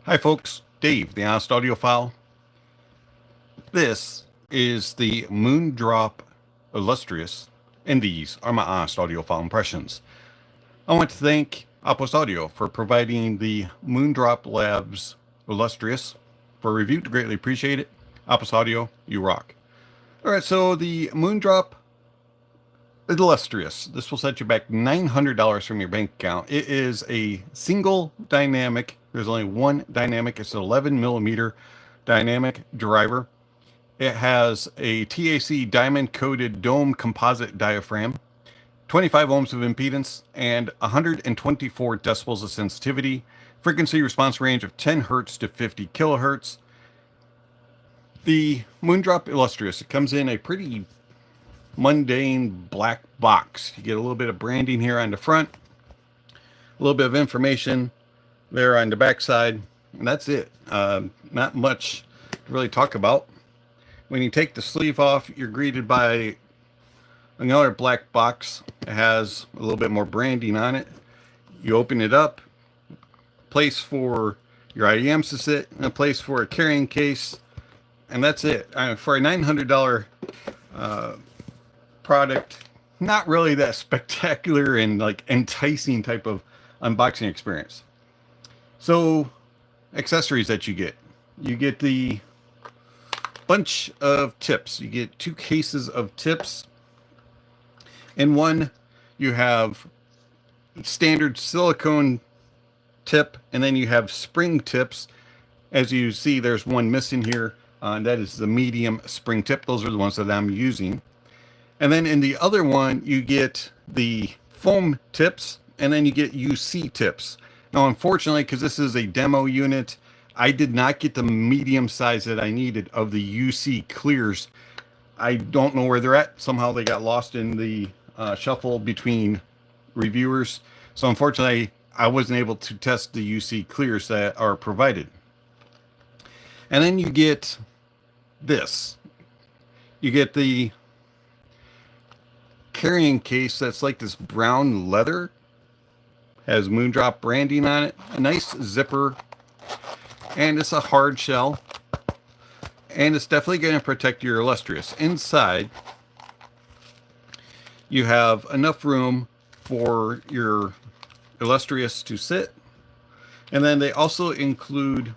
Hi folks, Dave, the Honest Audiophile. This is the Moondrop Illustrious, and these are my Honest Audiophile impressions. I want to thank Apos Audio for providing the Moondrop Labs Illustrious for review. Greatly appreciate it. Apos Audio, you rock. Alright, so the Moondrop Illustrious. This will set you back $900 from your bank account. It is a single dynamic. There's only one dynamic. It's an 11 millimeter dynamic driver. It has a TAC diamond coated dome composite diaphragm, 25 ohms of impedance, and 124 decibels of sensitivity. Frequency response range of 10 hertz to 50 kilohertz. The Moondrop Illustrious, it comes in a pretty mundane black box. You get a little bit of branding here on the front, a little bit of information there on the back side, and that's it. Not much to really talk about. When you take the sleeve off, you're greeted by another black box. It has a little bit more branding on it. You open it up, place for your IEMs to sit, and a place for a carrying case, and that's it. For a $900 product, not really that spectacular and like enticing type of unboxing experience. So accessories that you get the bunch of tips. You get 2 cases of tips. In one you have standard silicone tip, and then you have spring tips. As you see, there's one missing here, and that is the medium spring tip. Those are the ones that I'm using. And then in the other one, you get the foam tips, and then you get UC tips. Now, unfortunately, because this is a demo unit, I did not get the medium size that I needed of the UC clears. I don't know where they're at. Somehow they got lost in the shuffle between reviewers. So unfortunately, I wasn't able to test the UC clears that are provided. And then you get this. You get the carrying case that's like this brown leather, has Moondrop branding on it, a nice zipper, and it's a hard shell, and it's definitely going to protect your Illustrious. Inside you have enough room for your Illustrious to sit, and then they also include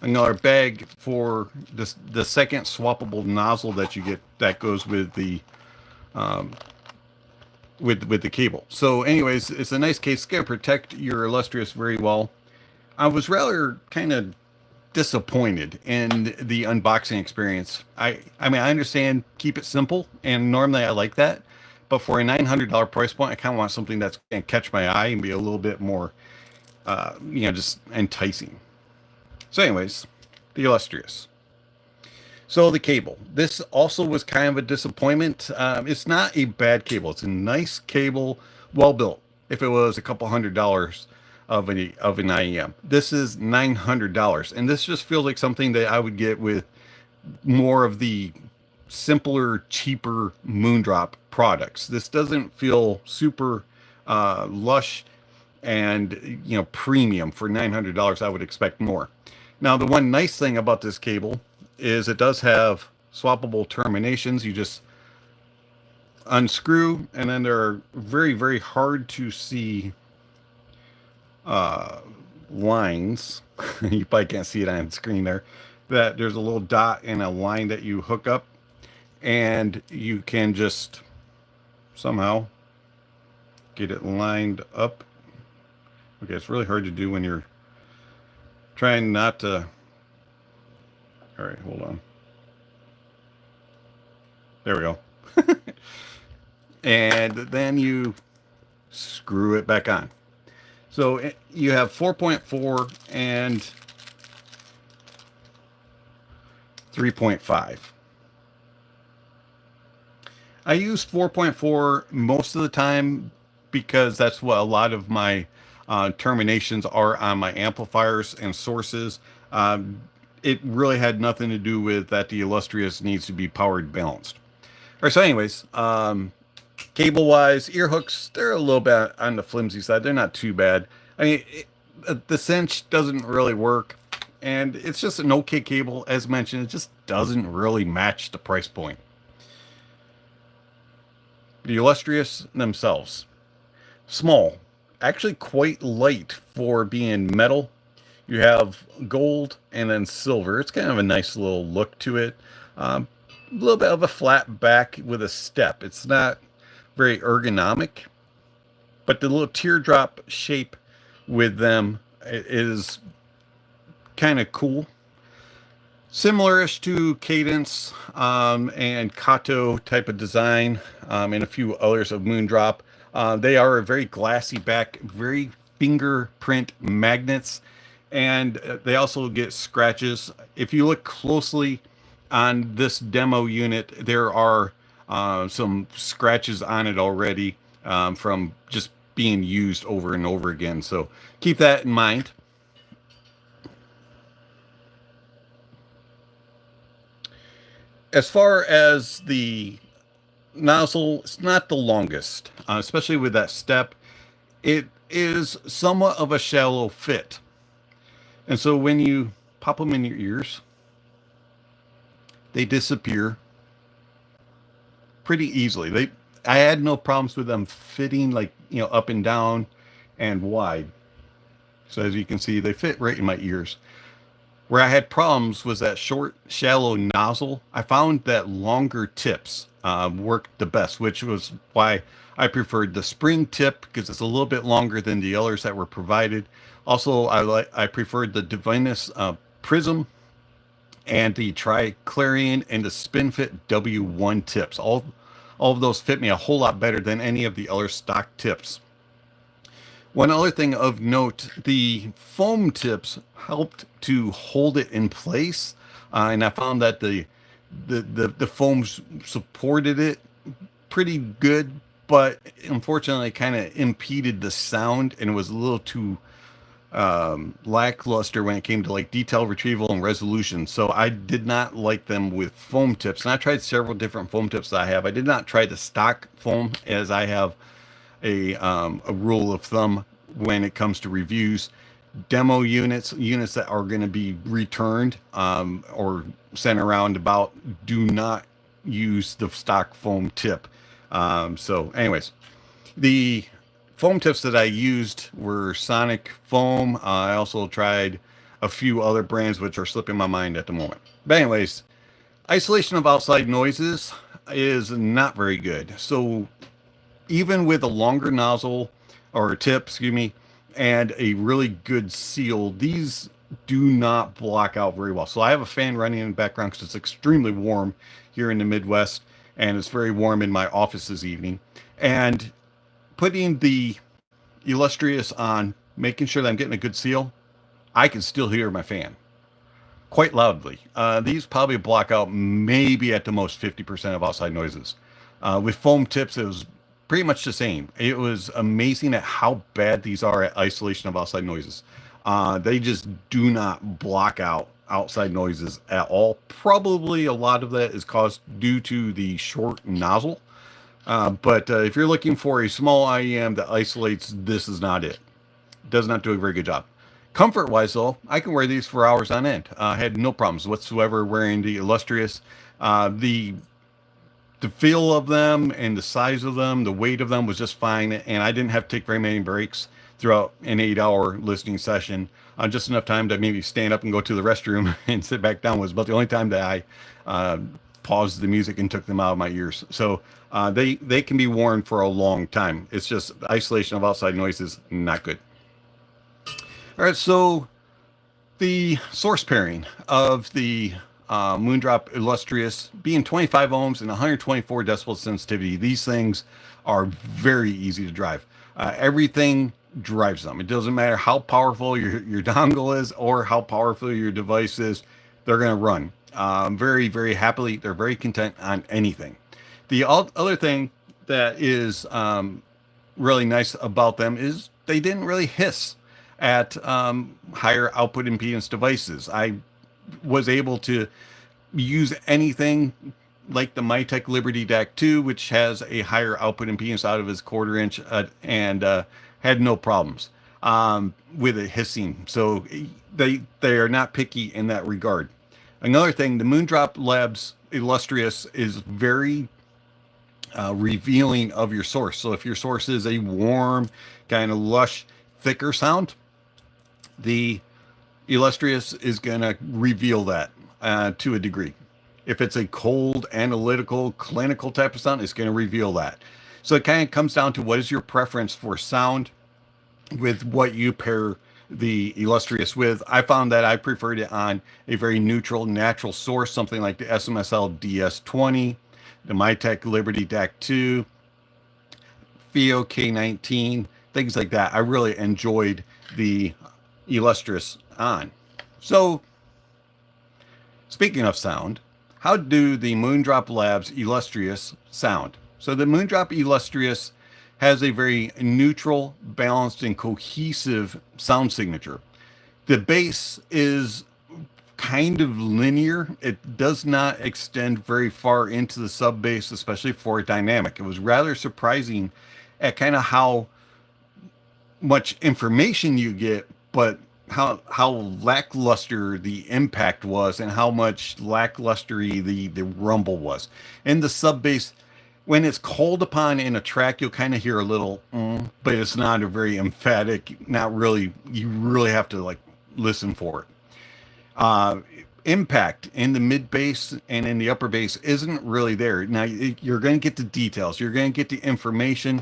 another bag for the second swappable nozzle that you get that goes with the with the cable. So anyways, it's a nice case. It's going to protect your Illustrious very well. I was rather kind of disappointed in the unboxing experience. I mean, I understand keep it simple, and normally I like that, but for a $900 price point, I kind of want something that's going to catch my eye and be a little bit more just enticing. So anyways, the Illustrious. So the cable. This also was kind of a disappointment. It's not a bad cable. It's a nice cable, well built. If it was a couple $100 of an IEM, this is $900, and this just feels like something that I would get with more of the simpler, cheaper Moondrop products. This doesn't feel super lush and premium for $900. I would expect more. Now, the one nice thing about this cable is it does have swappable terminations. You just unscrew, and then there are very, very hard to see lines. You probably can't see it on the screen there. That there's a little dot and a line that you hook up, and you can just somehow get it lined up. Okay, it's really hard to do when you're trying not to. All right, hold on. There we go. And then you screw it back on. So you have 4.4 and 3.5. I use 4.4 most of the time because that's what a lot of my terminations are on my amplifiers and sources. It really had nothing to do with that the Illustrious needs to be powered balanced. All right, so anyways, cable wise, ear hooks, they're a little bit on the flimsy side. They're not too bad. I mean, the cinch doesn't really work, and it's just an okay cable. As mentioned, it just doesn't really match the price point. The Illustrious themselves, small, actually quite light for being metal. You have gold and then silver. It's kind of a nice little look to it. A little bit of a flat back with a step. It's not very ergonomic, but the little teardrop shape with them is kind of cool. Similar-ish to Cadence and Kato type of design, and a few others of Moondrop. They are a very glassy back, very fingerprint magnets, and they also get scratches. If you look closely on this demo unit, there are some scratches on it already from just being used over and over again. So keep that in mind. As far as the nozzle, it's not the longest, especially with that step. It is somewhat of a shallow fit. And so when you pop them in your ears, they disappear pretty easily. I had no problems with them fitting, like, up and down and wide. So as you can see, they fit right in my ears. Where I had problems was that short, shallow nozzle. I found that longer tips worked the best, which was why I preferred the spring tip, because it's a little bit longer than the others that were provided. Also, I preferred the Divinus Prism and the Triclarian and the SpinFit W1 tips. All of those fit me a whole lot better than any of the other stock tips. One other thing of note, the foam tips helped to hold it in place, and I found that the foams supported it pretty good, but unfortunately kind of impeded the sound, and it was a little too lackluster when it came to like detail retrieval and resolution. So I did not like them with foam tips, and I tried several different foam tips that I have. I did not try the stock foam, as I have a rule of thumb when it comes to reviews. Demo units that are going to be returned or sent around about, do not use the stock foam tip. So anyways, the foam tips that I used were Sonic Foam. I also tried a few other brands which are slipping my mind at the moment. But anyways, isolation of outside noises is not very good. So even with a longer nozzle or tip, excuse me, and a really good seal, these do not block out very well. So I have a fan running in the background because it's extremely warm here in the Midwest, and it's very warm in my office this evening. And putting the Illustrious on, making sure that I'm getting a good seal, I can still hear my fan quite loudly. These probably block out maybe at the most 50% of outside noises. With foam tips, it was pretty much the same. It was amazing at how bad these are at isolation of outside noises. They just do not block out outside noises at all. Probably a lot of that is caused due to the short nozzle. But if you're looking for a small IEM that isolates, this is not it. Does not do a very good job. Comfort-wise, though, I can wear these for hours on end. I had no problems whatsoever wearing the Illustrious. The feel of them and the size of them, the weight of them was just fine, and I didn't have to take very many breaks throughout an 8-hour listening session. Just enough time to maybe stand up and go to the restroom and sit back down was about the only time that I paused the music and took them out of my ears. So they can be worn for a long time. It's just isolation of outside noises, not good. All right, so the source pairing of the Moondrop Illustrious being 25 ohms and 124 decibel sensitivity, these things are very easy to drive. Everything drives them. It doesn't matter how powerful your dongle is or how powerful your device is, they're going to run very, very happily. They're very content on anything. The other thing that is really nice about them is they didn't really hiss at higher output impedance devices. I was able to use anything like the Mytek Liberty DAC 2, which has a higher output impedance out of its 1/4 inch, and had no problems. with it hissing. So they are not picky in that regard. Another thing, the Moondrop Labs Illustrious is very revealing of your source. So if your source is a warm, kind of lush, thicker sound, the Illustrious is going to reveal that to a degree. If it's a cold, analytical, clinical type of sound, it's going to reveal that. So it kind of comes down to what is your preference for sound with what you pair the Illustrious with. I found that I preferred it on a very neutral, natural source, something like the SMSL DS20, the Mytek Liberty DAC2, FIO K19, things like that. I really enjoyed the Illustrious on. So, speaking of sound, how do the Moondrop Labs Illustrious sound? So the Moondrop Illustrious has a very neutral, balanced, and cohesive sound signature. The bass is kind of linear. It does not extend very far into the sub bass, especially for a dynamic. It was rather surprising at kind of how much information you get, but how lackluster the impact was and how much lacklustery the rumble was. And the sub bass, when it's called upon in a track, you'll kind of hear a little, but it's not a very emphatic, not really, you really have to like listen for it. Impact in the mid bass and in the upper bass isn't really there. Now you're going to get the details, you're going to get the information,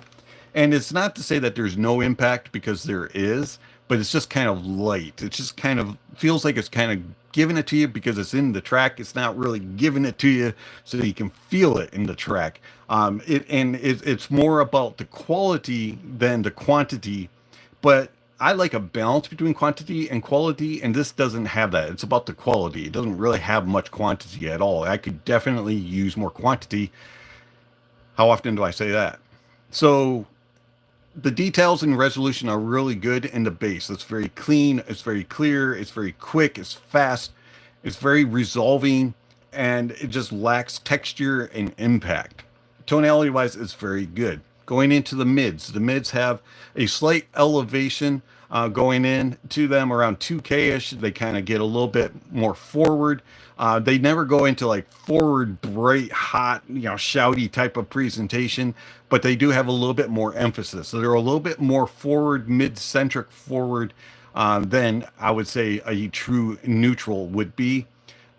and it's not to say that there's no impact, because there is, but it's just kind of light. It just kind of feels like it's kind of giving it to you because it's in the track. It's not really giving it to you so that you can feel it in the track. It's more about the quality than the quantity, but I like a balance between quantity and quality, and this doesn't have that. It's about the quality. It doesn't really have much quantity at all. I could definitely use more quantity. How often do I say that? So the details and resolution are really good in the bass. It's very clean, it's very clear, it's very quick, it's fast, it's very resolving, and it just lacks texture and impact. Tonality wise, it's very good. Going into the mids have a slight elevation going into them around 2K-ish. They kind of get a little bit more forward. They never go into like forward, bright, hot, shouty type of presentation, but they do have a little bit more emphasis. So they're a little bit more forward, mid-centric forward than I would say a true neutral would be.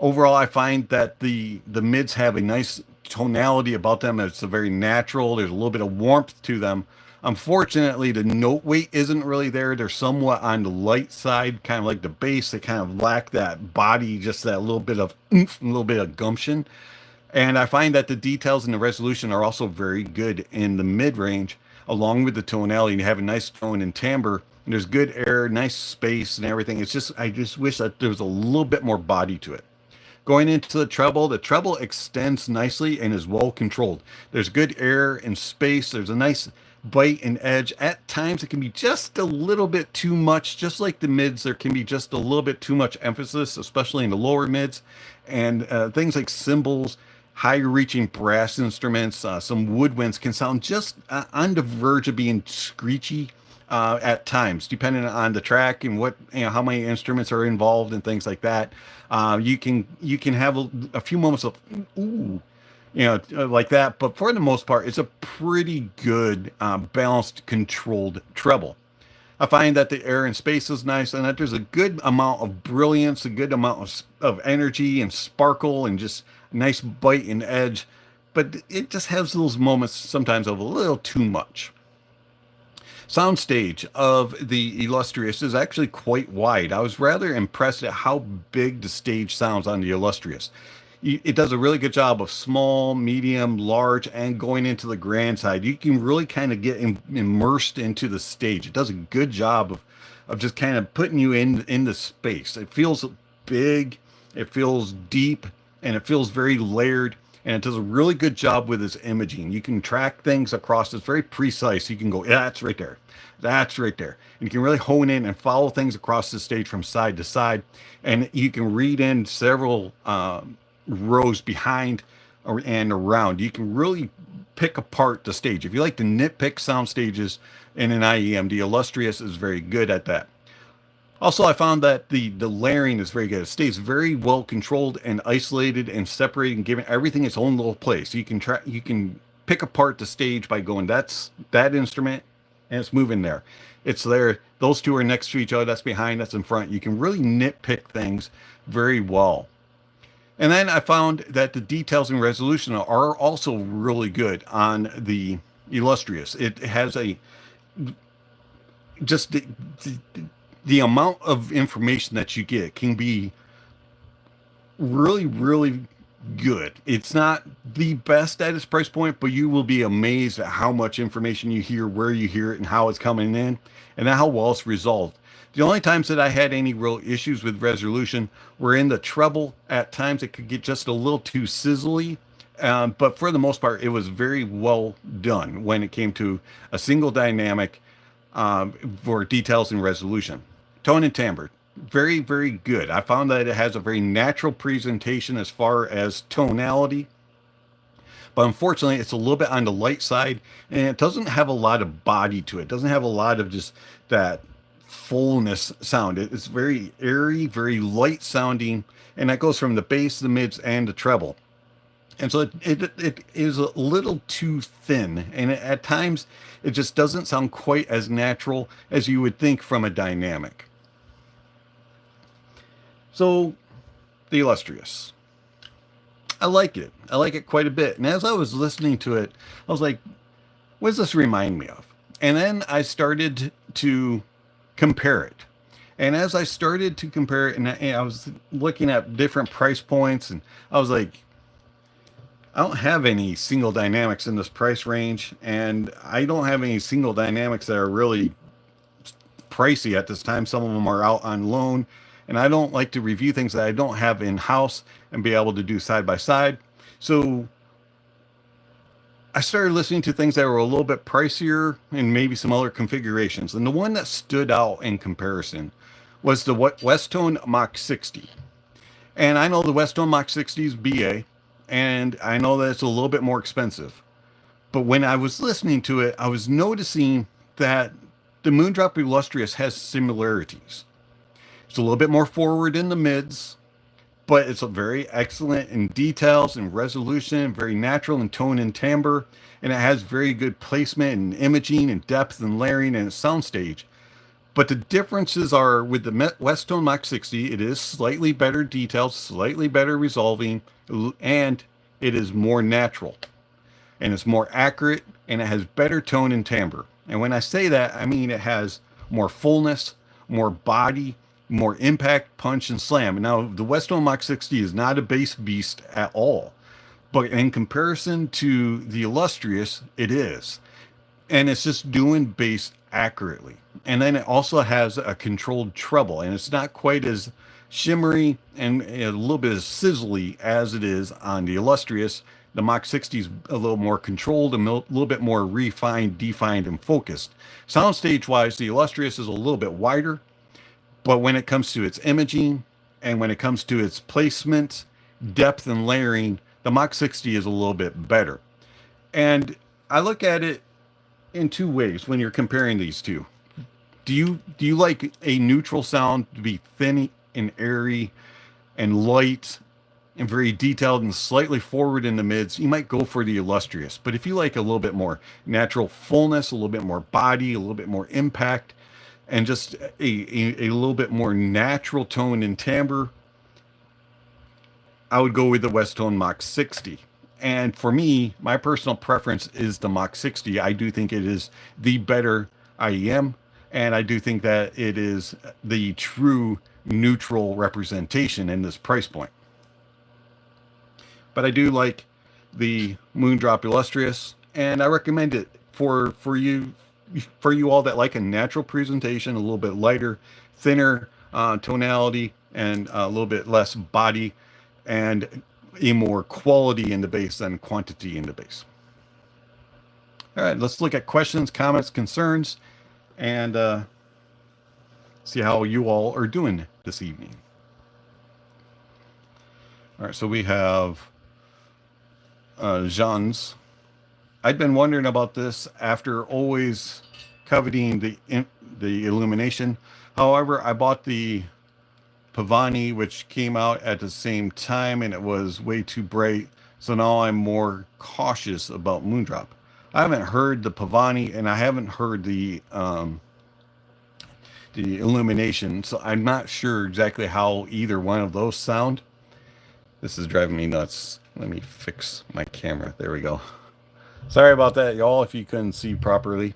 Overall, I find that the mids have a nice tonality about them. It's a very natural. There's a little bit of warmth to them. Unfortunately, the note weight isn't really there. They're somewhat on the light side, kind of like the bass. They kind of lack that body, just that little bit of oomph, a little bit of gumption. And I find that the details and the resolution are also very good in the mid-range, along with the tonality. You have a nice tone and timbre. And there's good air, nice space, and everything. It's just, I just wish that there was a little bit more body to it. Going into the treble extends nicely and is well controlled. There's good air and space. There's a nice bite and edge. At times it can be just a little bit too much. Just like the mids, there can be just a little bit too much emphasis, especially in the lower mids. And things like cymbals, higher reaching brass instruments, some woodwinds can sound just on the verge of being screechy at times, depending on the track and what, how many instruments are involved and things like that. You can have a few moments of ooh, like that, but for the most part, it's a pretty good, balanced, controlled treble. I find that the air and space is nice, and that there's a good amount of brilliance, a good amount of energy and sparkle, and just nice bite and edge. But it just has those moments sometimes of a little too much. Soundstage of the Illustrious is actually quite wide. I was rather impressed at how big the stage sounds on the Illustrious. It does a really good job of small, medium, large, and going into the grand side. You can really kind of get immersed into the stage. It does a good job of just kind of putting you in the space. It feels big, it feels deep, and it feels very layered. And it does a really good job with its imaging. You can track things across. It's very precise. You can go, yeah, that's right there. That's right there. And you can really hone in and follow things across the stage from side to side. And you can read in several rows behind and around. You can really pick apart the stage. If you like to nitpick sound stages in an IEM, the Illustrious is very good at that. Also, I found that the layering is very good. It stays very well controlled and isolated and separated and giving everything its own little place. You can pick apart the stage by going, that's that instrument and it's moving there. It's there. Those two are next to each other. That's behind, that's in front. You can really nitpick things very well. And then I found that the details and resolution are also really good on the Illustrious. It has a just the amount of information that you get can be really, really good. It's not the best at its price point, but you will be amazed at how much information you hear, where you hear it, and how it's coming in, and how well it's resolved. The only times that I had any real issues with resolution were in the treble. At times it could get just a little too sizzly, but for the most part, it was very well done when it came to a single dynamic for details and resolution. Tone and timbre, very, very good. I found that it has a very natural presentation as far as tonality, but unfortunately it's a little bit on the light side, and it doesn't have a lot of body to it. It doesn't have a lot of just that fullness sound. It's very airy, very light sounding, and that goes from the bass, the mids, and the treble. And so it is a little too thin, and at times it just doesn't sound quite as natural as you would think from a dynamic. So, the Illustrious. I like it. I like it quite a bit. And as I was listening to it, I was like, what does this remind me of? And then I started to compare it. And as I started to compare it, and I was looking at different price points, and I was like, I don't have any single dynamics in this price range, and I don't have any single dynamics that are really pricey at this time. Some of them are out on loan, and I don't like to review things that I don't have in-house and be able to do side by side. So I started listening to things that were a little bit pricier and maybe some other configurations. And the one that stood out in comparison was the Westone Mach 60. And I know the Westone Mach 60 is BA, and I know that it's a little bit more expensive. But when I was listening to it, I was noticing that the Moondrop Illustrious has similarities. It's a little bit more forward in the mids, but it's a very excellent in details and resolution, very natural in tone and timbre, and it has very good placement and imaging and depth and layering and soundstage. But the differences are with the Westone Mach 60, it is slightly better details, slightly better resolving, and it is more natural, and it's more accurate, and it has better tone and timbre. And when I say that, I mean it has more fullness, more body, more impact, punch, and slam. Now, the Westone Mach 60 is not a bass beast at all, but in comparison to the Illustrious, it is. And it's just doing bass accurately. And then it also has a controlled treble, and it's not quite as shimmery and a little bit as sizzly as it is on the Illustrious. The Mach 60 is a little more controlled and a little bit more refined, defined, and focused. Soundstage wise, the Illustrious is a little bit wider, but when it comes to its imaging and when it comes to its placement, depth, and layering, the Mach 60 is a little bit better. And I look at it in two ways when you're comparing these two. Do you like a neutral sound to be thin and airy and light and very detailed and slightly forward in the mids? You might go for the Illustrious. But if you like a little bit more natural fullness, a little bit more body, a little bit more impact, and just a little bit more natural tone and timbre, I would go with the Westone Mach 60. And for me, my personal preference is the Mach 60. I do think it is the better IEM, and I do think that it is the true neutral representation in this price point. But I do like the Moondrop Illustrious, and I recommend it for you all that like a natural presentation, a little bit lighter, thinner tonality, and a little bit less body, and a more quality in the bass than quantity in the bass. All right, let's look at questions, comments, concerns, and see how you all are doing this evening. All right, so we have Jean's. I'd been wondering about this after always coveting the illumination. However, I bought the Pavani, which came out at the same time, and it was way too bright. So now I'm more cautious about Moondrop. I haven't heard the Pavani, and I haven't heard the illumination, so I'm not sure exactly how either one of those sound. This is driving me nuts. Let me fix my camera. There we go. Sorry about that, y'all, if you couldn't see properly.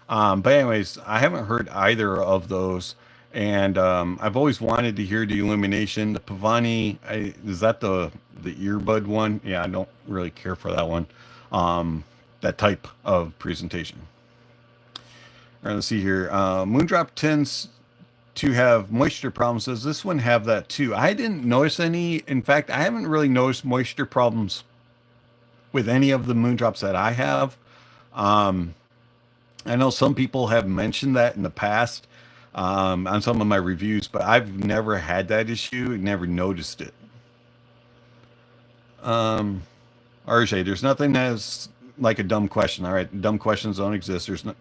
But anyways, I haven't heard either of those, and I've always wanted to hear the illumination. The Pavani, is that the earbud one? Yeah, I don't really care for that one. That type of presentation. All right, let's see here. Moondrop tends to have moisture problems. Does this one have that too? I didn't notice any. In fact, I haven't really noticed moisture problems with any of the Moondrops that I have. I know some people have mentioned that in the past on some of my reviews, but I've never had that issue, never noticed it. RJ, there's nothing that's like a dumb question. All right, dumb questions don't exist. There's no,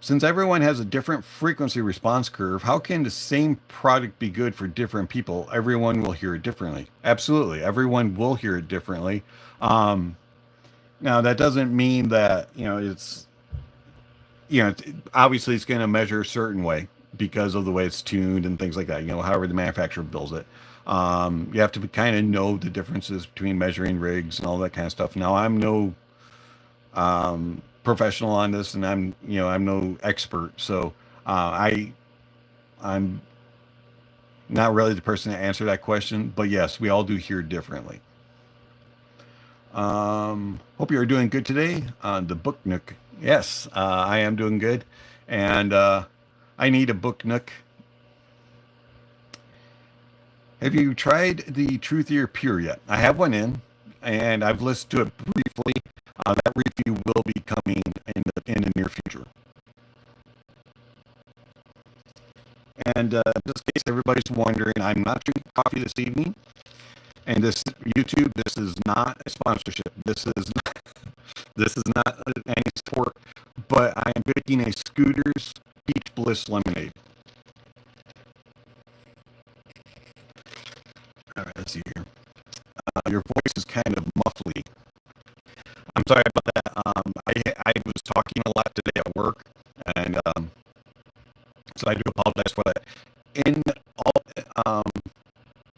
since everyone has a different frequency response curve, how can the same product be good for different people? Everyone will hear it differently. Absolutely, everyone will hear it differently. Now that doesn't mean that it's obviously it's going to measure a certain way because of the way it's tuned and things like that. However the manufacturer builds it. You have to kind of know the differences between measuring rigs and all that kind of stuff. Now I'm no professional on this, and I'm no expert, so I'm not really the person to answer that question. But yes, we all do hear differently. Hope you're doing good today on the Book Nook. Yes, I am doing good, and I need a Book Nook. Have you tried the Truthier Pure yet? I have one in, and I've listened to it briefly. That review will be coming in the near future. And just in case everybody's wondering, I'm not drinking coffee this evening. And this YouTube, this is not a sponsorship. This is not any support. But I am drinking a Scooter's Peach Bliss Lemonade. All right, let's see here. Your voice is kind of muffly. I'm sorry about that. I was talking a lot today at work, and so I do apologize for that.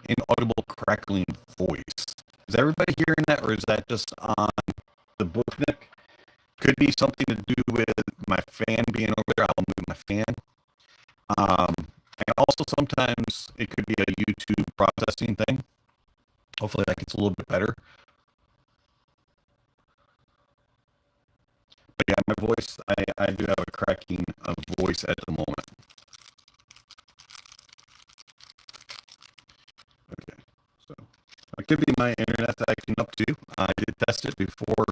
Inaudible crackling voice. Is everybody hearing that, or is that just on the Book Nook? Could be something to do with my fan being over there. I'll move my fan. And also sometimes it could be a YouTube processing thing. Hopefully that gets a little bit better. But yeah, my voice, I do have a cracking of voice at the moment. Okay, so it could be my internet acting up too. I did test it before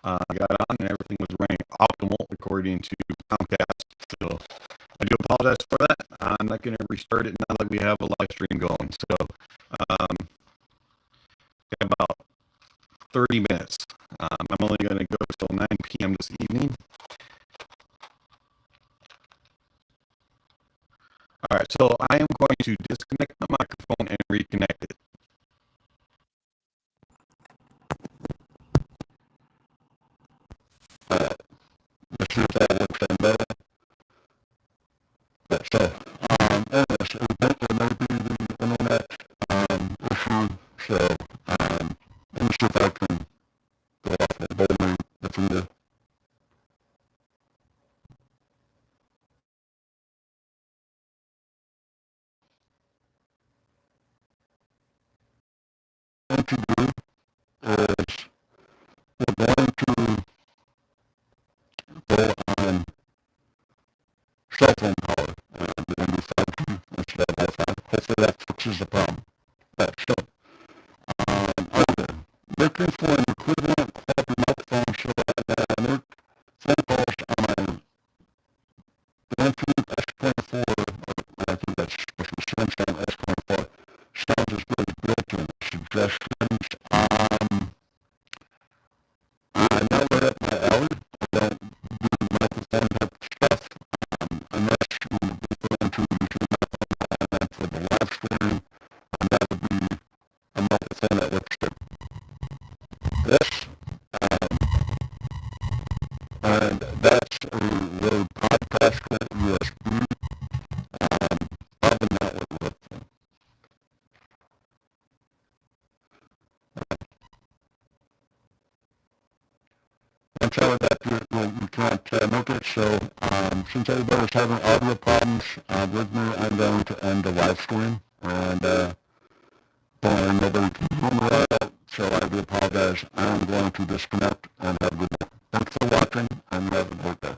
I got on, and everything was running optimal according to Comcast. So I do apologize for that. I'm not going to restart it now that we have a live stream going. So about 30 minutes. I'm only going to go till 9 p.m. this evening. All right, so I am going to disconnect the microphone and reconnect it. and that's a Rode podcast USB. Probably not what we're looking for. I'm sorry that you can't make it, so since everybody's having audio problems with me, I'm going to end the live stream, and nobody can hear me out, so I do apologize. I'm going to disconnect and have a good night. Thanks for watching, and have a great day.